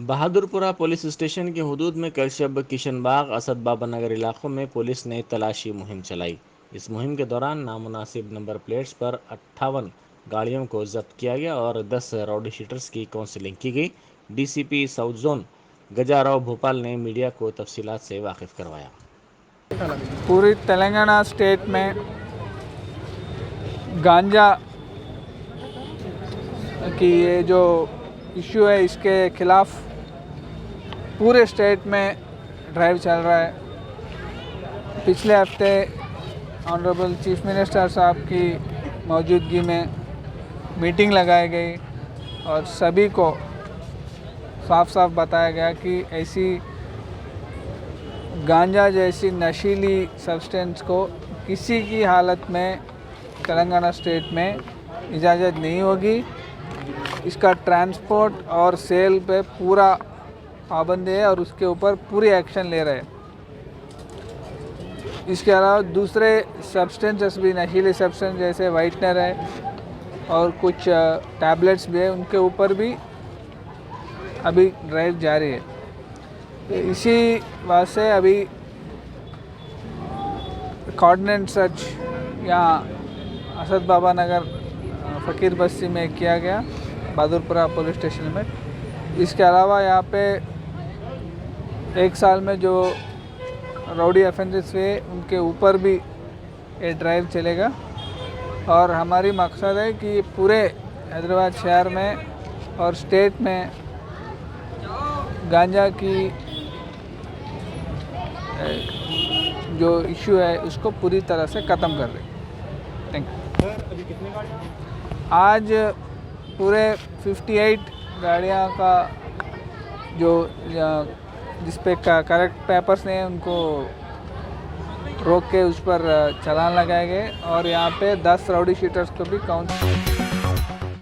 Bahadurpura police station की हदूद में कल शब किशनबाग, असद बाबा नगर इलाकों में पुलिस ने तलाशी मुहिम चलाई। इस मुहिम के दौरान नामुनासिब नंबर प्लेट्स पर 58 गाड़ियों को जब्त किया गया और 10 राउडी शीटर्स की काउंसलिंग की गई। डीसीपी साउथ जोन गजाराव भोपाल ने मीडिया को तफसीलात से वाकिफ करवाया। पूरी तेलंगाना स्टेट में गांजा की ये जो इशू है, इसके खिलाफ पूरे स्टेट में ड्राइव चल रहा है। पिछले हफ्ते ऑनरेबल चीफ मिनिस्टर साहब की मौजूदगी में मीटिंग लगाई गई और सभी को साफ साफ बताया गया कि ऐसी गांजा जैसी नशीली सब्सटेंस को किसी की हालत में तेलंगाना स्टेट में इजाज़त नहीं होगी। इसका ट्रांसपोर्ट और सेल पे पूरा पाबंदी है और उसके ऊपर पूरी एक्शन ले रहे हैं। इसके अलावा दूसरे सब्सटेंसेस भी, नशीले सब्सटेंस जैसे वाइटनर है और कुछ टैबलेट्स भी है, उनके ऊपर भी अभी ड्राइव जारी है। इसी बात से अभी कोऑर्डिनेट सर्च यहाँ असद बाबा नगर फ़कीर बस्ती में किया गया, बहादुरपुरा पुलिस स्टेशन में। इसके अलावा यहाँ पे एक साल में जो राउडी ऑफेंसेस हुए उनके ऊपर भी ये ड्राइव चलेगा और हमारी मकसद है कि पूरे हैदराबाद शहर में और स्टेट में गांजा की जो इशू है उसको पूरी तरह से ख़त्म कर दें। Thank you. आज पूरे 58 गाड़ियाँ का जो जिस पे करेक्ट पेपर्स नहीं उनको रोक के उस पर चालान लगाए गए और यहाँ पे 10 राउडी शीटर्स को भी काउंट